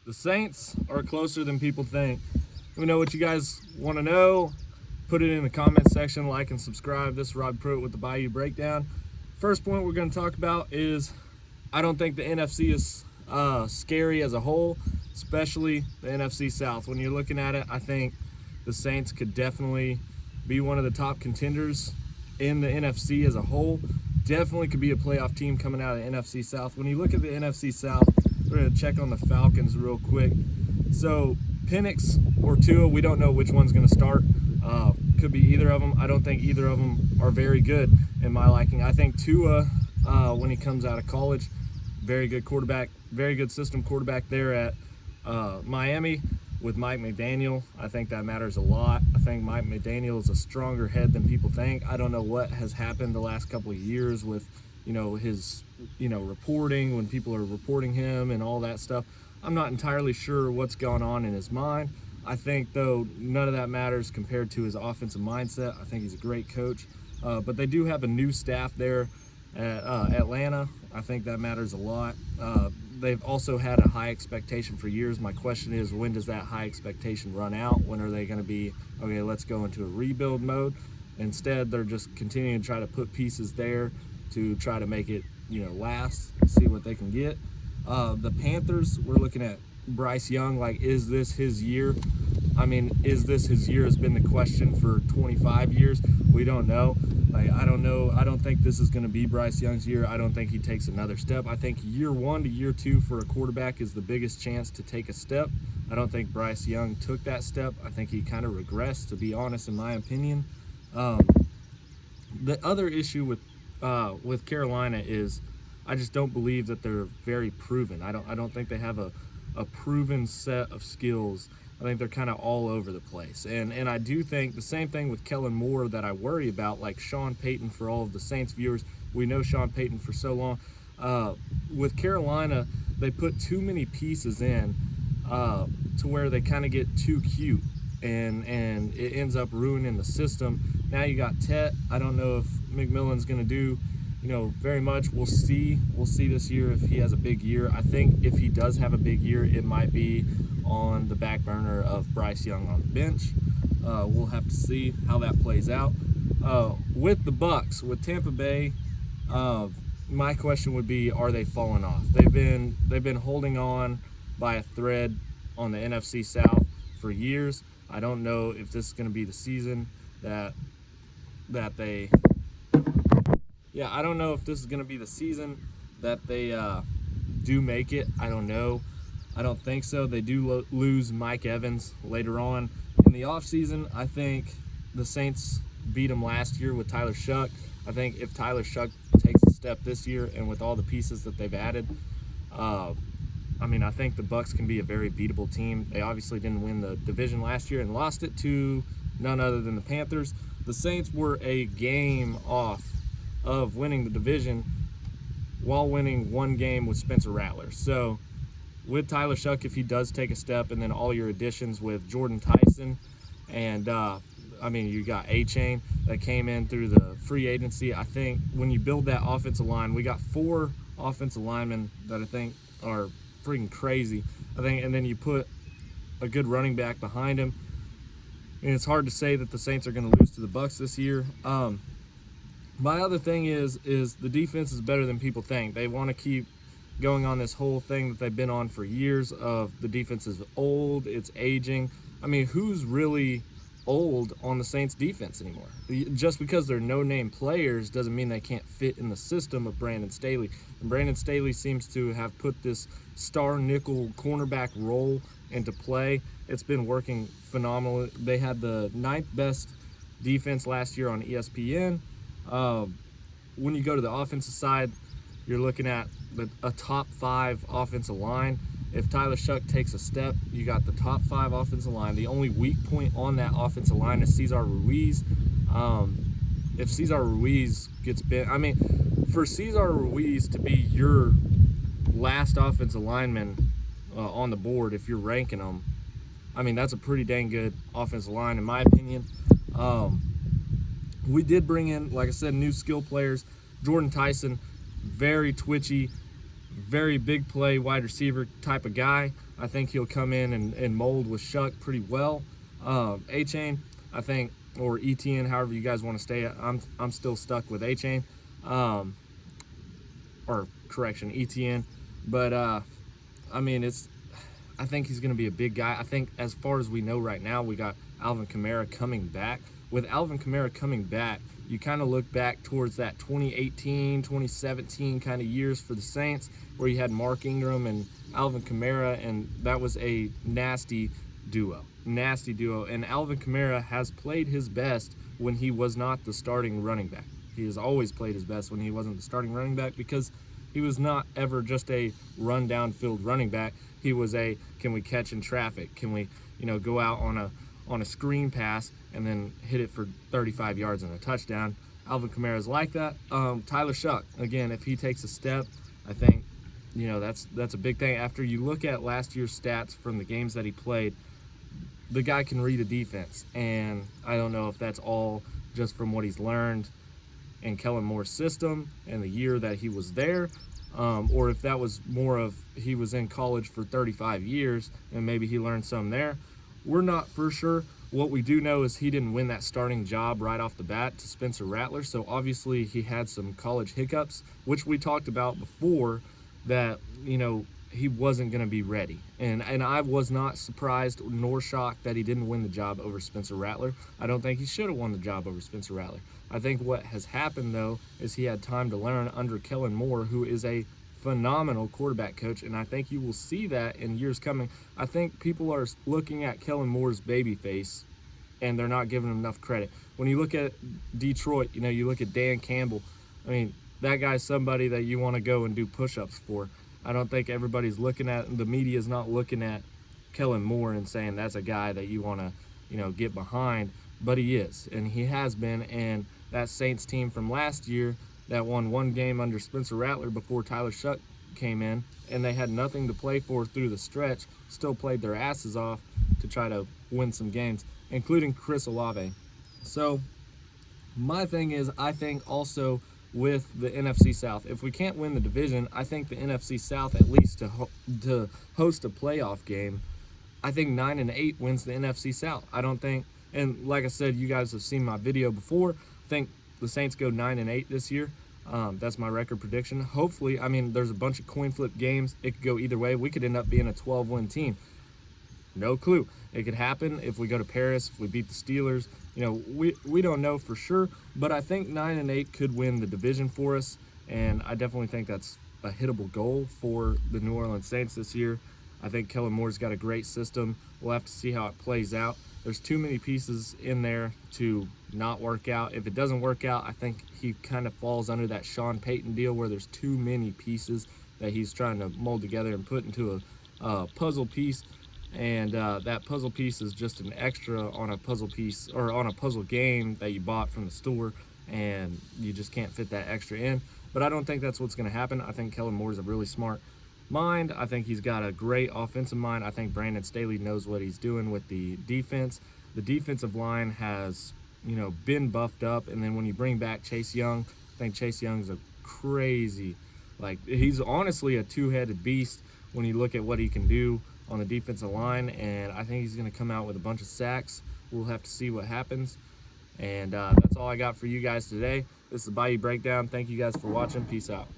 The Saints are closer than people think. Let me know what you guys want to know. Put it in the comment section, like and subscribe. This is Rob Pruitt with the Bayou Breakdown. First point we're going to talk about is I don't think the NFC is scary as a whole, especially the NFC South. When you're looking at it, I think the Saints could definitely be one of the top contenders in the NFC as a whole. Definitely could be a playoff team coming out of the NFC South. When you look at the NFC South, we're going to check on the Falcons real quick. So Penix or Tua, we don't know which one's going to start. Could be either of them. I don't think either of them are very good in my liking. I think Tua, when he comes out of college, very good quarterback, very good system quarterback there at Miami with Mike McDaniel. I think that matters a lot. I think Mike McDaniel is a stronger head than people think. I don't know what has happened the last couple of years with, his, reporting, when people are reporting him and all that stuff. I'm not entirely sure what's going on in his mind. I think, though, none of that matters compared to his offensive mindset. I think he's a great coach. But they do have a new staff there at Atlanta. I think that matters a lot. They've also had a high expectation for years. My question is, when does that high expectation run out? When are they going to be, okay, let's go into a rebuild mode? Instead, they're just continuing to try to put pieces there to try to make it, last, see what they can get. The Panthers, we're looking at Bryce Young. Like, is this his year? Is this his year has been the question for 25 years. We don't know. I don't know. I don't think this is going to be Bryce Young's year. I don't think he takes another step. I think year 1 to year 2 for a quarterback is the biggest chance to take a step. I don't think Bryce Young took that step. I think he kind of regressed, to be honest, in my opinion. The other issue with Carolina is I just don't believe that they're very proven. I don't think they have a proven set of skills. I think they're kind of all over the place. And I do think the same thing with Kellen Moore that I worry about, like Sean Payton. For all of the Saints viewers, we know Sean Payton for so long. With Carolina, they put too many pieces in to where they kind of get too cute, and it ends up ruining the system. Now you got Tet. I don't know if McMillan's going to do very much. We'll see this year if he has a big year. I think if he does have a big year, it might be on the back burner of Bryce Young on the bench. We'll have to see how that plays out. With the Bucs, with Tampa Bay, my question would be, are they falling off? They've been holding on by a thread on the NFC South for years. I don't know if this is going to be the season that they I don't know if this is going to be the season that they do make it. I don't know. I don't think so. They do lose Mike Evans later on in the offseason. I think the Saints beat them last year with Tyler Shuck. I think if Tyler Shuck takes a step this year, and with all the pieces that they've added, I think the Bucs can be a very beatable team. They obviously didn't win the division last year and lost it to none other than the Panthers. The Saints were a game off of winning the division while winning one game with Spencer Rattler. So with Tyler Shuck, if he does take a step, and then all your additions with Jordan Tyson, and you got A-Chain that came in through the free agency. I think when you build that offensive line, we got 4 offensive linemen that I think are freaking crazy. And then you put a good running back behind him. And it's hard to say that the Saints are going to lose to the Bucs this year. My other thing is the defense is better than people think. They want to keep going on this whole thing that they've been on for years of the defense is old, it's aging. Who's really old on the Saints defense anymore? Just because they're no-name players doesn't mean they can't fit in the system of Brandon Staley. And Brandon Staley seems to have put this star nickel cornerback role into play. It's been working phenomenal. They had the 9th best defense last year on ESPN. When you go to the offensive side, you're looking at a top 5 offensive line. If Tyler Shuck takes a step, you got the top 5 offensive line. The only weak point on that offensive line is Cesar Ruiz. If Cesar Ruiz gets bent, for Cesar Ruiz to be your last offensive lineman on the board, if you're ranking them, that's a pretty dang good offensive line in my opinion. We did bring in, like I said, new skill players. Jordan Tyson, very twitchy, very big play wide receiver type of guy. I think he'll come in and mold with Shuck pretty well. A-Chain, I think, or ETN, however you guys want to stay. I'm still stuck with A-Chain, or correction, ETN. But I mean, I think he's going to be a big guy. I think as far as we know right now, we got Alvin Kamara coming back. With Alvin Kamara coming back, you kind of look back towards that 2018, 2017 kind of years for the Saints, where you had Mark Ingram and Alvin Kamara, and that was a nasty duo. And Alvin Kamara has played his best when he was not the starting running back. He has always played his best when he wasn't the starting running back, because he was not ever just a run downfield running back. He was a, can we catch in traffic? Can we, go out on a screen pass and then hit it for 35 yards and a touchdown? Alvin Kamara is like that. Tyler Shuck, again, if he takes a step, I think, that's a big thing. After you look at last year's stats from the games that he played, the guy can read a defense, and I don't know if that's all just from what he's learned in Kellen Moore's system and the year that he was there, or if that was more of he was in college for 35 years and maybe he learned some there. We're not for sure. What we do know is he didn't win that starting job right off the bat to Spencer Rattler, so obviously he had some college hiccups, which we talked about before, that he wasn't going to be ready. And I was not surprised nor shocked that he didn't win the job over Spencer Rattler. I don't think he should have won the job over Spencer Rattler. I think what has happened, though, is he had time to learn under Kellen Moore, who is a phenomenal quarterback coach, and I think you will see that in years coming. I think people are looking at Kellen Moore's baby face, and they're not giving him enough credit. When you look at Detroit, you look at Dan Campbell, I mean, that guy's somebody that you want to go and do push-ups for. I don't think everybody's looking at, the media is not looking at Kellen Moore and saying that's a guy that you want to, get behind, but he is, and he has been. And that Saints team from last year that won one game under Spencer Rattler before Tyler Shuck came in, and they had nothing to play for through the stretch, still played their asses off to try to win some games, including Chris Olave. So my thing is, I think also with the NFC South, if we can't win the division, I think the NFC South, at least to host a playoff game, I think 9-8 wins the NFC South. I don't think, and like I said, you guys have seen my video before, I think the Saints go 9-8 this year. That's my record prediction. Hopefully, I mean, there's a bunch of coin flip games. It could go either way. We could end up being a 12-win team. No clue. It could happen if we go to Paris, if we beat the Steelers. We don't know for sure, but I think 9-8 could win the division for us, and I definitely think that's a hittable goal for the New Orleans Saints this year. I think Kellen Moore's got a great system. We'll have to see how it plays out. There's too many pieces in there to not work out. If it doesn't work out, I think he kind of falls under that Sean Payton deal, where there's too many pieces that he's trying to mold together and put into a puzzle piece. And that puzzle piece is just an extra on a puzzle piece, or on a puzzle game that you bought from the store, and you just can't fit that extra in. But I don't think that's what's going to happen. I think Kellen Moore's a really smart mind. I think he's got a great offensive mind. I think Brandon Staley knows what he's doing with the defense. The defensive line has, been buffed up, and then when you bring back Chase Young, I think Chase Young's a crazy, he's honestly a two-headed beast when you look at what he can do on the defensive line, and I think he's going to come out with a bunch of sacks. We'll have to see what happens, and that's all I got for you guys today. This is Bayou Breakdown. Thank you guys for watching. Peace out.